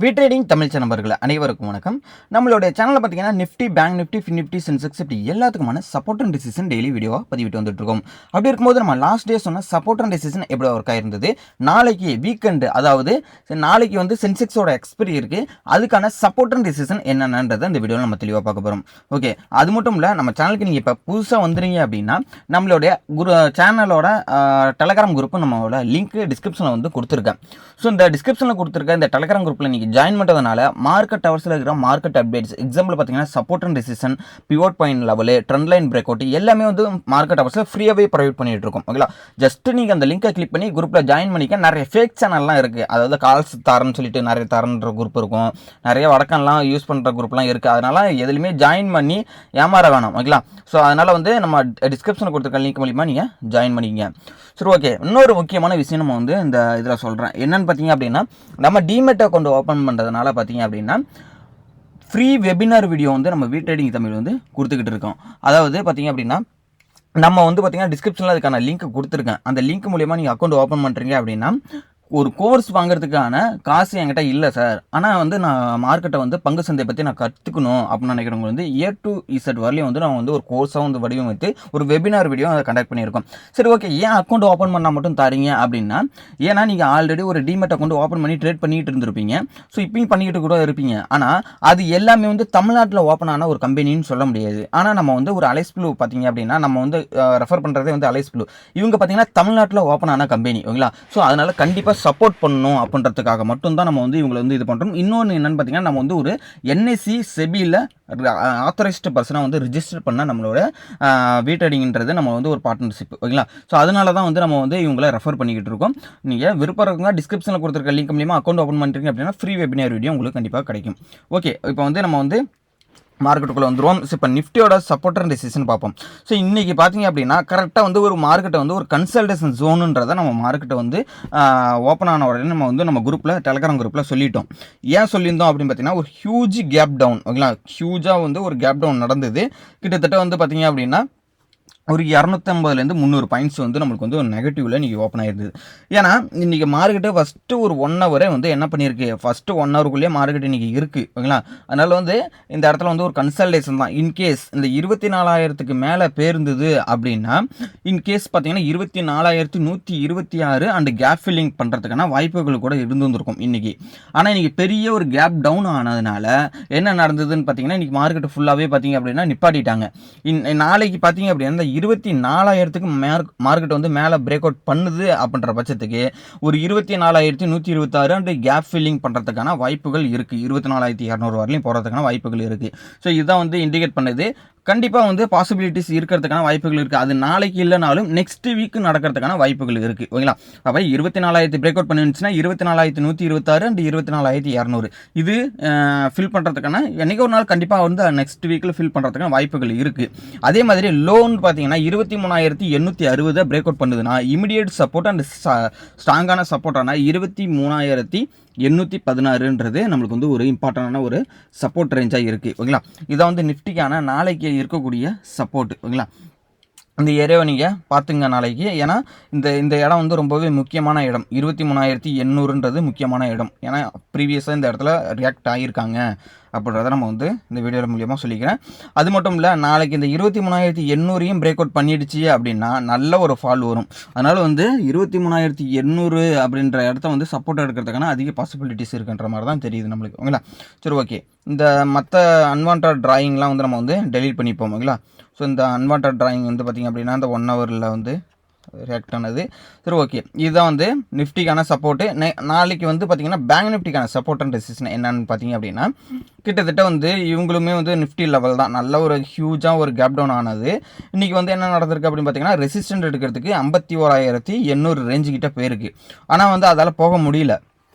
வீட்ரேடிங் தமிழ் நண்பர்கள் அனைவருக்கும் வணக்கம். நம்மளுடைய சேனலில் பார்த்தீங்கன்னா Nifty, bank Nifty, fin Nifty, Sensex இப்படி எல்லாத்துக்குமான சப்போர்ட் அண்ட் டிசிஷன் டெய்லி வீடியோவாக பதிவிட்டு வந்துட்டு இருக்கோம். அப்படி இருக்கும்போது நம்ம லாஸ்ட் டே சொன்ன சப்போர்ட் அண்ட் டிசிஷன் எப்படி ஒர்க் ஆயிருந்தது, நாளைக்கு வீக்கெண்டு அதாவது நாளைக்கு வந்து சென்செக்ஸோட எக்ஸ்பைரி இருக்கு, அதுக்கான சப்போர்ட் அண்ட் டிசிஷன் என்னென்னன்றதை இந்த வீடியோவில் நம்ம தெளிவாக பார்க்க போகிறோம். ஓகே, அது மட்டும் இல்லை, நம்ம சேனலுக்கு நீங்கள் இப்போ புதுசாக வந்துறீங்க அப்படின்னா நம்மளுடைய சேனலோட டெலகிராம் குரூப் நம்மளோட லிங்க் டிஸ்கிரிப்ஷனில் வந்து கொடுத்துருக்கேன். ஸோ இந்த டிஸ்கிரிப்ஷனில் கொடுத்துருக்க இந்த டெலகிராம் குரூப்பில் நீங்கள் ஜாயின் பண்ணுறதுனால மார்க்கெட் ஹவர்ஸில் இருக்கிற மார்க்கெட் அப்டேட்ஸ், எக்ஸாம்பிள் பார்த்தீங்கன்னா support and decision, pivot point level, trend line break out எல்லாமே வந்து மார்க்கெட் ஹவர்ஸில் ஃப்ரீயாகவே ப்ரொவைட் பண்ணிட்டு இருக்கோம். ஓகேங்களா, ஜஸ்ட் நீங்கள் அந்த லிங்கை கிளிக் பண்ணி குரூப்பில் ஜாயின் பண்ணிக்க. நிறைய ஃபேக் சேனல்லாம் இருக்குது, அதாவது கால்ஸ் தரன்னு சொல்லிட்டு நிறைய தரன்ற குரூப் இருக்கும், நிறைய வடக்கம்லாம் யூஸ் பண்ணுற குரூப்லாம் இருக்குது. அதனால் எதுலையுமே ஜாயின் பண்ணி ஏமாற வேணாம். ஓகேங்களா, ஸோ அதனால் வந்து நம்ம டிஸ்கிரிப்ஷனில் கொடுத்துருக்க லிங்க் மூலிமா நீங்கள் ஜாயின் பண்ணிக்கங்க. சரி, ஓகே, இன்னொரு முக்கியமான விஷயம் நம்ம வந்து இந்த இதில் சொல்கிறேன். என்னென்னு பார்த்தீங்க அப்படின்னா, நம்ம டிமெட் அக்கௌண்ட் ஓப்பன் பண்ணுறதுனால பார்த்தீங்க அப்படின்னா ஃப்ரீ வெபினார் வீடியோ வந்து நம்ம வீட்ரேடிங் தமிழ் வந்து கொடுத்துக்கிட்டு இருக்கோம். அதாவது பார்த்தீங்க அப்படின்னா நம்ம வந்து பார்த்தீங்கன்னா டிஸ்கிரிப்ஷனில் அதுக்கான லிங்க் கொடுத்துருக்கேன். அந்த லிங்க் மூலிமா நீங்கள் அக்கௌண்ட் ஓப்பன் பண்ணுறீங்க அப்படின்னா ஒரு கோர்ஸ் வாங்குறதுக்கான காசு என்கிட்ட இல்லை சார், ஆனால் வந்து நான் மார்க்கெட்டை வந்து பங்கு சந்தை பற்றி நான் கற்றுக்கணும் அப்படின்னு நினைக்கிறவங்க வந்து A to Z வரலையும் வந்து நான் வந்து ஒரு கோர்ஸாக வந்து வடிவமைத்து ஒரு வெபினார் வீடியோ அதை கண்டக்ட் பண்ணியிருக்கோம். சரி, ஓகே, ஏன் அக்கௌண்ட் ஓப்பன் பண்ணால் மட்டும் தரீங்க அப்படின்னா, ஏன்னா நீங்கள் ஆல்ரெடி ஒரு டிமெட் அக்கௌண்ட் ஓப்பன் பண்ணி ட்ரேட் பண்ணிட்டு இருந்திருப்பீங்க. ஸோ இப்பயும் பண்ணிக்கிட்டு கூட இருப்பீங்க. ஆனால் அது எல்லாமே வந்து தமிழ்நாட்டில் ஓப்பன் ஆன ஒரு கம்பெனின்னு சொல்ல முடியாது. ஆனால் நம்ம வந்து ஒரு அலைஸ் ப்ளூ பார்த்தீங்க அப்படின்னா, நம்ம வந்து ரெஃபர் பண்ணுறதே வந்து அலைஸ் ப்ளூ, இவங்க பார்த்தீங்கன்னா தமிழ்நாட்டில் ஓப்பன் ஆன கம்பெனி. ஓகேங்களா, ஸோ அதனால் கண்டிப்பாக சப்போர்ட் பண்ணணும் அப்படின்றதுக்காக மட்டும்தான் நம்ம வந்து இவங்களை வந்து இது பண்ணுறோம். இன்னொன்று என்னன்னு பார்த்தீங்கன்னா, நம்ம வந்து ஒரு NSE செபியில் ஆத்தரைஸ்டு பர்சனாக வந்து ரிஜிஸ்டர் பண்ண நம்மளோட வீட்ரேடிங்ன்றது நம்ம வந்து ஒரு பார்ட்னர்ஷிப். ஓகேங்களா, ஸோ அதனால தான் வந்து நம்ம வந்து இவங்களை ரெஃபர் பண்ணிக்கிட்டு இருக்கோம். நீங்கள் விருப்பம் இருக்குங்க டிஸ்கிரிப்ஷனில் கொடுத்துருக்க லிங்க் மூலியமாக அக்கௌண்ட் ஓப்பன் பண்ணுறீங்க அப்படின்னா ஃப்ரீ வெபினார் வீடியோ உங்களுக்கு கண்டிப்பாக கிடைக்கும். ஓகே, இப்போ வந்து நம்ம வந்து மார்க்கெட்டுக்குள்ளே வந்துடுவோம். ஸோ இப்போ நிஃப்டியோட சப்போர்ட் அண்ட் டிசிஷன் பார்ப்போம். ஸோ இன்றைக்கி பார்த்தீங்க அப்படின்னா கரெக்டாக வந்து ஒரு மார்க்கெட்டை வந்து ஒரு கன்சல்டேஷன் ஜோனுன்றதை நம்ம மார்க்கெட்டை வந்து ஓப்பன் ஆன உடனே நம்ம வந்து நம்ம குரூப்பில் டெலகிராம் குரூப்பில் சொல்லிட்டோம். ஏன் சொல்லியிருந்தோம் அப்படின்னு பார்த்தீங்கன்னா, ஒரு ஹியூஜ் கேப் டவுன். ஓகேங்களா, ஹியூஜாக வந்து ஒரு கேப் டவுன் நடந்தது. கிட்டத்தட்ட வந்து பார்த்தீங்க அப்படின்னா ஒரு 250லேருந்து 300 பாயிண்ட்ஸ் வந்து நம்மளுக்கு வந்து ஒரு நெகட்டிவில் இன்றைக்கி ஓப்பன் ஆகிருந்தது. ஏன்னா இன்றைக்கி மார்க்கெட்டு ஃபஸ்ட்டு ஒரு 1 ஹவரே வந்து என்ன பண்ணியிருக்கு, ஃபஸ்ட்டு 1 ஹவருக்குள்ளேயே மார்க்கெட் இன்றைக்கி இருக்குது. ஓகேங்களா, அதனால் வந்து இந்த இடத்துல வந்து ஒரு கன்சல்டேஷன் தான். இன்கேஸ் இந்த 24,000க்கு மேலே பேர்ந்தது அப்படின்னா, இன்கேஸ் பார்த்தீங்கன்னா 24,126 அண்டு கேப் ஃபில்லிங் பண்ணுறதுக்கான வாய்ப்புகள் கூட இருந்துருக்கும் இன்றைக்கி. ஆனால் இன்றைக்கி பெரிய ஒரு கேப் டவுன் ஆனதுனால என்ன நடந்ததுன்னு பார்த்தீங்கன்னா, இன்றைக்கி மார்க்கெட்டு ஃபுல்லாகவே பார்த்தீங்க அப்படின்னா நிப்பாட்டிட்டாங்க. நாளைக்கு பார்த்தீங்க அப்படின்னா 24,000க்கு மார்க்கெட் வந்து மேலே பிரேக் அவுட் பண்ணுது அப்படின்ற பட்சத்துக்கு ஒரு 24,126 அண்ட் கேப் ஃபில்லிங் பண்ணுறதுக்கான வாய்ப்புகள் இருக்குது. 24,200 வரலையும் போகிறதுக்கான வாய்ப்புகள் இருக்குது. ஸோ இதுதான் வந்து இண்டிகேட் பண்ணுது. கண்டிப்பாக வந்து பாசிபிலிட்டிஸ் இருக்கிறதுக்கான வாய்ப்புகள் இருக்குது. அது நாளைக்கு இல்லைனாலும் நெக்ஸ்ட் வீக் நடக்கிறதுக்கான வாய்ப்புகள் இருக்குது. ஓகேங்களா, அப்போ 24,000 பிரேக் அவுட் பண்ணிருந்துச்சுன்னா 24,126 அண்ட் 24,200 இது ஃபில் பண்ணுறதுக்கான என்னைக்கு ஒரு நாள் கண்டிப்பாக வந்து நெக்ஸ்ட் வீக்கில் ஃபில் பண்ணுறதுக்கான வாய்ப்புகள் இருக்குது. அதே மாதிரி லோன் பார்த்தீங்கன்னா 23,860 பிரேக் அவுட் பண்ணுதுன்னா இமிடியேட் சப்போர்ட் அண்ட் ஸ்ட்ராங்கான சப்போர்ட்டான 23,816ன்றது நம்மளுக்கு வந்து ஒரு இம்பார்ட்டண்டான ஒரு சப்போர்ட் ரேஞ்சாக இருக்குது. ஓகேங்களா, இதான் வந்து நிஃப்டிக்கான நாளைக்கு இருக்கக்கூடிய சப்போர்ட். ஓகேங்களா, இந்த ஏரியாவை நீங்கள் பார்த்துங்க நாளைக்கு. ஏன்னா இந்த இடம் வந்து ரொம்பவே முக்கியமான இடம். 23,800ன்றது முக்கியமான இடம். ஏன்னா ப்ரீவியஸாக இந்த இடத்துல ரியாக்ட் ஆகியிருக்காங்க அப்படின்றத நம்ம வந்து இந்த வீடியோ மூலியமாக சொல்லிக்கிறேன். அது மட்டும் இல்லை, நாளைக்கு இந்த 23,800ஐயும் பிரேக் அவுட் பண்ணிடுச்சு அப்படின்னா நல்ல ஒரு ஃபால் வரும். அதனால் வந்து 23,800 அப்படின்ற இடத்த வந்து சப்போர்ட் எடுக்கிறதுக்கான அதிக பாசிபிலிட்டிஸ் இருக்குன்ற மாதிரி தான் தெரியுது நம்மளுக்கு. ஓகேங்களா, சரி, ஓகே, இந்த மற்ற அன்வான்ட் டிராயிங்லாம் வந்து நம்ம வந்து டெலீட் பண்ணிப்போம். ஓகேங்களா, ஸோ இந்த அன்வான்ட் டிராயிங் வந்து பார்த்திங்க அப்படின்னா இந்த 1 ஹவரில் வந்து ரியாக்ட் ஆனது. சரி, ஓகே, இதுதான் வந்து நிஃப்டிக்கான சப்போர்ட்டு. நாளைக்கு வந்து பார்த்திங்கன்னா பேங்க் நிஃப்டிக்கான சப்போர்ட் அண்ட் ரெசிஸ்டன்ஸ் என்னன்னு பார்த்தீங்க அப்படின்னா, கிட்டத்தட்ட வந்து இவங்களுமே வந்து நிஃப்டி லெவல் தான் நல்ல ஒரு ஹியூஜாக ஒரு கேப் டவுன் ஆனது. இன்றைக்கி வந்து என்ன நடந்திருக்கு அப்படின்னு பார்த்தீங்கன்னா, ரெசிஸ்டன்ட் எடுக்கிறதுக்கு 51,800 ரேஞ்சு கிட்ட போயிருக்கு. ஆனால் வந்து அதால் போக முடியல.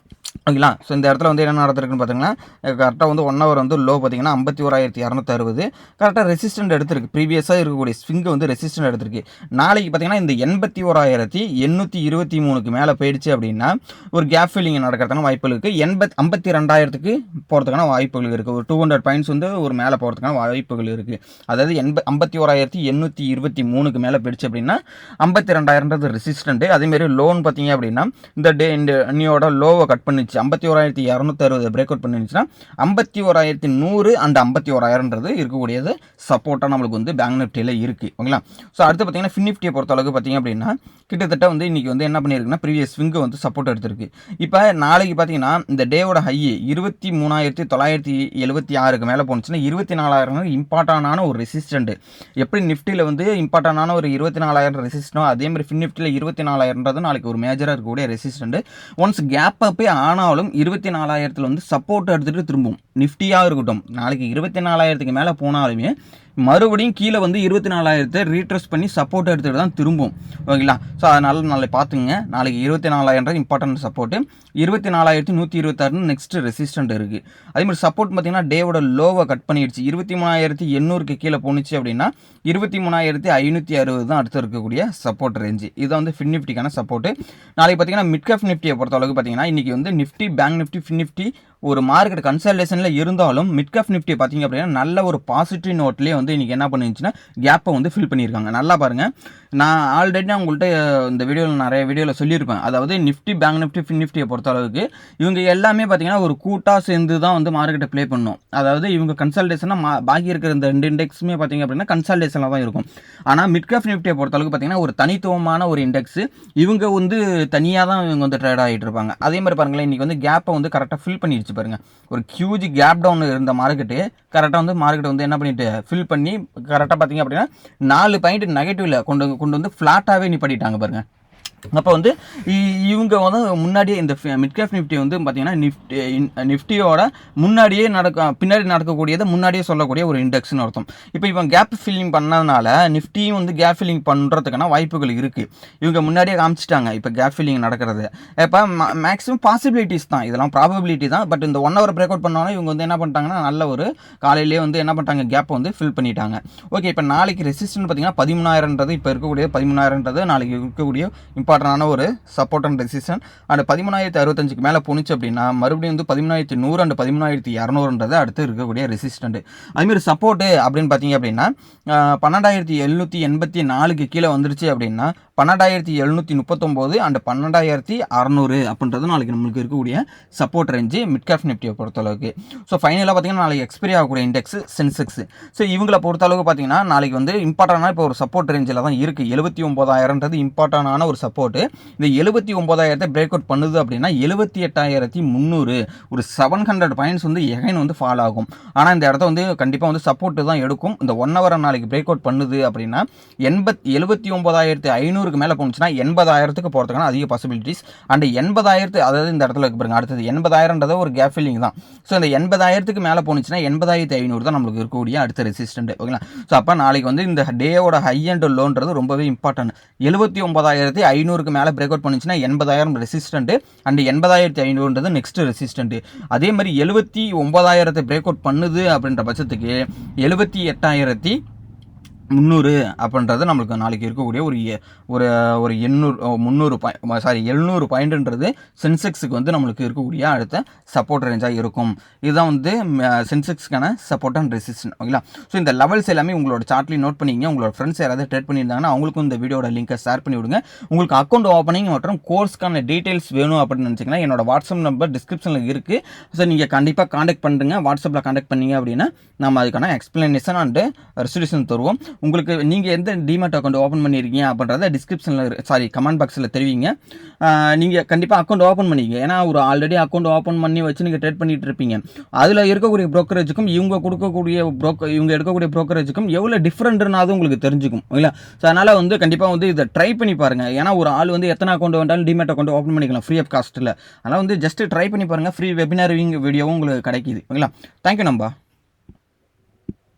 ஓகேங்களா, ஸோ இந்த இடத்துல வந்து என்ன நடந்திருக்குன்னு பார்த்தீங்கன்னா, கரெக்டாக வந்து 1 ஹவர் வந்து லோ பார்த்தீங்கன்னா 51,260 கரெக்டாக ரெசிஸ்டன்ட் எடுத்திருக்கு. ப்ரீவியஸாக இருக்கக்கூடிய ஸ்விங்கு வந்து ரெசிஸ்டன்ட் எடுத்திருக்கு. நாளைக்கு பார்த்தீங்கன்னா இந்த 81,823க்கு மேலே போயிடுச்சு அப்படின்னா ஒரு கேப் ஃபில்லிங் நடக்கிறதுக்கான வாய்ப்புகள் இருக்குது. 52,000க்கு போகிறதுக்கான வாய்ப்புகள் இருக்குது. ஒரு 200 பாயிண்ட்ஸ் வந்து ஒரு மேலே போகிறதுக்கான வாய்ப்புகள் இருக்குது. அதாவது 51,823க்கு மேலே போயிடுச்சு அப்படின்னா 52,000ன்றது ரெசிஸ்டன்ட்டு. அதேமாரி லோன் பார்த்தீங்க அப்படின்னா இந்த இன்னையோட லோவை கட் பண்ணி பண்ணுச்சு 51,260 பிரேக் அவுட் பண்ணிருந்துச்சுன்னா 51,100 அண்ட் 51,000ன்றது இருக்கக்கூடியது சப்போர்ட்டாக நம்மளுக்கு வந்து பேங்க் நிஃப்டியில் இருக்குது. ஓகேங்களா. ஸோ அடுத்து பார்த்தீங்கன்னா ஃபின் நிஃப்டியை பொறுத்த அளவுக்கு பார்த்தீங்க அப்படின்னா கிட்டத்தட்ட வந்து இன்றைக்கி வந்து என்ன பண்ணியிருக்குன்னா ப்ரீவியஸ் ஸ்விங்கு வந்து சப்போர்ட் எடுத்திருக்கு. இப்போ நாளைக்கு பார்த்தீங்கன்னா இந்த டேவோட ஹை 23,976க்கு மேலே போணுச்சுன்னா 24,000 இம்பார்ட்டண்டான ஒரு ரெசிஸ்டன்ட். எப்படி நிஃப்டியில் வந்து இம்பார்ட்டண்டான ஒரு 24,000 ரெசிஸ்டனோ அதே மாதிரி ஃபின் நிஃப்டியில் 24,000ன்றது நாளைக்கு ஒரு மேஜராக இருக்கக்கூடிய ரெசிஸ்டன்ட். ஒன்ஸ் கேப் அப்பே ஆனாலும் 24,000 வந்து சப்போர்ட் எடுத்துகிட்டு திரும்பும். நிஃப்டியாக இருக்கட்டும், நாளைக்கு 24,000க்கு மேலே போனாலுமே மறுபடியும் கீழே வந்து 24,000 ரீட்ரெஸ் பண்ணி சப்போர்ட் எடுத்துகிட்டு தான் திரும்பும். ஓகேங்களா. ஸோ அதனால் நாளைக்கு பார்த்துங்க, நாளைக்கு 24,000 இம்பார்ட்டன்ட் சப்போர்ட்டு, 24,126 நெக்ஸ்ட் ரெசிஸ்டன்ட் இருக்குது. அதேமாதிரி சப்போர்ட் பார்த்தீங்கன்னா டேவோட லோவை கட் பண்ணிடுச்சு. 23,800க்கு கீழே போணுச்சு அப்படின்னா 23,560 தான் அடுத்து இருக்கக்கூடிய சப்போர்ட் ரேஞ்சு. இதுதான் வந்து ஃபின் நிஃப்டிக்கான சப்போர்ட்டு. நாளைக்கு பார்த்தீங்கன்னா மிட் கேப் நிஃப்டியை பொறுத்த அளவுக்கு பார்த்தீங்கன்னா இன்றைக்கி வந்து Nifty, bank Nifty, fin Nifty ஒரு மார்க்கெட் கன்சல்டேஷனில் இருந்தாலும் மிட் கேப் நிஃப்டி பார்த்தீங்க அப்படின்னா நல்ல ஒரு பாசிட்டிவ் நோட்லேயே வந்து இன்றைக்கி என்ன பண்ணிருந்துச்சுன்னா கேப்பை வந்து ஃபில் பண்ணியிருக்காங்க. நல்லா பாருங்கள், நான் ஆல்ரெடி உங்கள்கிட்ட இந்த வீடியோவில் நிறைய வீடியோவில் சொல்லியிருப்பேன். அதாவது நிஃப்டி, பேங்க் நிஃப்டி, ஃபின் நிஃப்டியை பொறுத்த அளவுக்கு இவங்க எல்லாமே பார்த்தீங்கன்னா ஒரு கூட்டாக சேர்ந்து தான் வந்து மார்க்கெட்டை ப்ளே பண்ணும். அதாவது இவங்க கன்சல்டேஷனாக பாக்கி இருக்கிற இந்த 2 இண்டெக்ஸுமே பார்த்தீங்க அப்படின்னா கன்சல்டேஷனில் தான் இருக்கும். ஆனால் மிட் கேப் நிஃப்டியை பொறுத்த அளவுக்கு பார்த்தீங்கன்னா ஒரு தனித்துவமான ஒரு இண்டெக்ஸ். இவங்க வந்து தனியாக தான் இவங்க வந்து ட்ரேட் ஆகிட்டு இருப்பாங்க. அதே மாதிரி பாருங்களேன், இன்றைக்கி வந்து கேப்பை வந்து கரெக்டாக ஃபில் பண்ணிடுச்சு பாருங்க. ஒரு ஹியூஜ் கேப் டவுன் இருந்த மார்க்கெட்டு கரெக்டாக வந்து மார்க்கெட் வந்து என்ன பண்ணிட்டு ஃபில் பண்ணி கரெக்டாக பார்த்தீங்க அப்படின்னா 4 பாயிண்ட் நெகட்டிவ்ல கொண்டு வந்து ஃப்ளாட்டாகவே நிப்பாட்டிட்டாங்க பாருங்க. அப்போ வந்து இவங்க வந்து முன்னாடியே இந்த மிட் கேப் நிஃப்டி வந்து பார்த்தீங்கன்னா நிஃப்டியோட முன்னாடியே பின்னாடி நடக்கக்கூடியதை முன்னாடியே சொல்லக்கூடிய ஒரு இண்டெக்ஸ்னு அர்த்தம். இப்போ இவங்க கேப் ஃபில்லிங் பண்ணதுனால நிஃப்டியும் வந்து கேப் ஃபில்லிங் பண்ணுறதுக்கான வாய்ப்புகள் இருக்குது. இவங்க முன்னாடியே காமிச்சிட்டாங்க இப்போ கேப் ஃபில்லிங் நடக்கிறது. இப்போ மேக்ஸிமம் பாசிபிலிட்டிஸ் தான், இதெல்லாம் ப்ராபபிலிட்டி தான். பட் இந்த 1 ஹவர் பிரேக் அவுட் பண்ணோன்னா இவங்க வந்து என்ன பண்ணிட்டாங்கன்னா நல்ல ஒரு காலையிலேயே வந்து என்ன பண்ணிட்டாங்க, கேப்பை வந்து ஃபில் பண்ணிட்டாங்க. ஓகே, இப்போ நாளைக்கு ரெசிஸ்டன்ட் பார்த்தீங்கன்னா 13,000ன்றது இப்போ இருக்கக்கூடிய 13,000ன்றது நாளைக்கு இருக்கக்கூடிய இம்பார்ட்டன்டான ஒரு சப்போர்ட் அண்ட் ரெசிஸ்டன்ட். அண்ட் 13,065க்கு மேலே போணுச்சு அப்படின்னா மறுபடியும் வந்து 13,100 அண்ட் 13,200ன்றது அடுத்து இருக்கக்கூடிய ரெசிஸ்டன்ட். அதுமாரி சப்போர்ட்டு அப்படின்னு பார்த்தீங்க அப்படின்னா 12,784க்கு கீழே வந்துருச்சு அப்படின்னா 12,739 அண்ட் 12,600 அப்படின்றது நாளைக்கு நம்மளுக்கு இருக்கக்கூடிய சப்போர்ட் ரேஞ்சு மிட் கேப் நிஃப்டியை பொறுத்தளவுக்கு. ஸோ ஃபைனலாக பார்த்தீங்கன்னா நாளைக்கு எக்ஸ்பைரி ஆகக்கூடிய இண்டெக்ஸ் சென்செக்ஸ். ஸோ இவங்களை பொறுத்தளவுக்கு பார்த்தீங்கன்னா நாளைக்கு வந்து இம்பார்ட்டண்டான இப்போ ஒரு சப்போர்ட் ரேஞ்சில் தான் இருக்குது. 79,000ன்றது இம்பார்ட்டண்டான ஒரு சப்போர்ட்டு. இந்த 79,000 பிரேக் அவுட் பண்ணுது அப்படின்னா 78,300 ஒரு 700 பாயிண்ட்ஸ் வந்து எகைன் வந்து ஃபால் ஆகும். ஆனால் இந்த இடத்த வந்து கண்டிப்பாக வந்து சப்போர்ட்டு தான் எடுக்கும். இந்த 1 ஹவர் நாளைக்கு பிரேக் அவுட் பண்ணுது அப்படின்னா 79,500க்கு மேலே போணுச்சுன்னா 80,000க்கு போகிறதுக்கான அதிக பாசிபிலிட்டிஸ். அண்ட் 80,000 அதாவது இந்த இடத்துல பாருங்க, அடுத்தது 80,000ன்றது ஒரு கேப் ஃபில்லிங் தான். ஸோ இந்த 80,000க்கு மேலே போணுச்சுன்னா 80,500 தான் நம்மளுக்கு இருக்கக்கூடிய அடுத்த ரெசிஸ்டன்ட். ஓகேங்களா. ஸோ அப்போ நாளைக்கு வந்து இந்த டேயோட ஹை அண்ட் லோன்றது ரொம்பவே இம்பார்ட்டன்ட். 79,500க்கு மேலே பிரேக் அவுட் பண்ணுச்சுன்னா 80,000 ரெசிஸ்டன்ட் அண்ட் 80,500ன்றது நெக்ஸ்ட் ரெசிஸ்டன்ட். அதே மாதிரி 79,000 பிரேக் அவுட் பண்ணுது அப்படின்ற பட்சத்துக்கு 78,300 அப்படின்றது நம்மளுக்கு நாளைக்கு இருக்கக்கூடிய ஒரு 700 பாயிண்ட்ன்றது சென்செக்ஸுக்கு வந்து நம்மளுக்கு இருக்கக்கூடிய அடுத்த சப்போர்ட் ரேஞ்சாக இருக்கும். இதுதான் வந்து சென்செக்ஸ்க்கான சப்போர்ட் அண்ட் ரெசிஸ்டன்ட். ஓகேங்களா. ஸோ இந்த லெவல்ஸ் எல்லாமே உங்களோட சார்ட்லேயும் நோட் பண்ணிங்க. உங்களோட ஃப்ரெண்ட்ஸ் யாராவது ட்ரேட் பண்ணியிருந்தாங்கன்னா அவங்களுக்கும் இந்த வீடியோட லிங்கை ஷேர் பண்ணி விடுங்க. உங்களுக்கு அக்கௌண்ட் ஓப்பனிங் மற்றும் கோர்ஸ்க்கான டீட்டெயில்ஸ் வேணும் அப்படின்னு நினச்சிங்கன்னா என்னோட வாட்ஸ்அப் நம்பர் டிஸ்கிரிப்ஷனில் இருக்குது. ஸோ நீங்கள் கண்டிப்பாக காண்டாக்ட் பண்ணுங்க. வாட்ஸ்அப்பில் காண்டாக்ட் பண்ணீங்க அப்படின்னா நம்ம அதுக்கான எக்ஸ்பிளனேஷன் அண்ட் ரெசல்யூஷன் தருவோம். உங்களுக்கு நீங்கள் எந்த டிமேட் அக்கௌண்ட் ஓப்பன் பண்ணியிருக்கீங்க அப்படின்றத டிஸ்கிரிப்ஷனில் கமெண்ட் பாக்ஸில் தெரிவிங்க. நீங்கள் கண்டிப்பாக அக்கௌண்ட் ஓப்பன் பண்ணிங்க. ஏன்னா ஒரு ஆல்ரெடி அக்கௌண்ட் ஓப்பன் பண்ணி வச்சு நீங்கள் ட்ரேட் பண்ணிட்டு இருப்பீங்க. அதில் இருக்கக்கூடிய ப்ரோக்கரேஜுக்கும் இவங்க எடுக்கக்கூடிய ப்ரோக்கரேஜுக்கும் எவ்வளோ டிஃப்ரெண்ட்னாவது உங்களுக்கு தெரிஞ்சுக்கும். ஓகேங்களா. ஸோ அதனால் வந்து கண்டிப்பாக வந்து இதை ட்ரை பண்ணி பாருங்கள். ஏன்னா ஒரு ஆள் வந்து எத்தனை அக்கௌண்ட் வேண்டாலும் டிமேட் அக்கௌண்ட் ஓப்பன் பண்ணிக்கலாம் ஃப்ரீ ஆஃப் காஸ்ட்டில். அதனால் வந்து ஜஸ்ட் ட்ரை பண்ணி பாருங்கள். ஃப்ரீ வெபினார் வீடியோவும் உங்களுக்கு கிடைக்கிது. ஓகேங்களா. தேங்க்யூ நம்பா.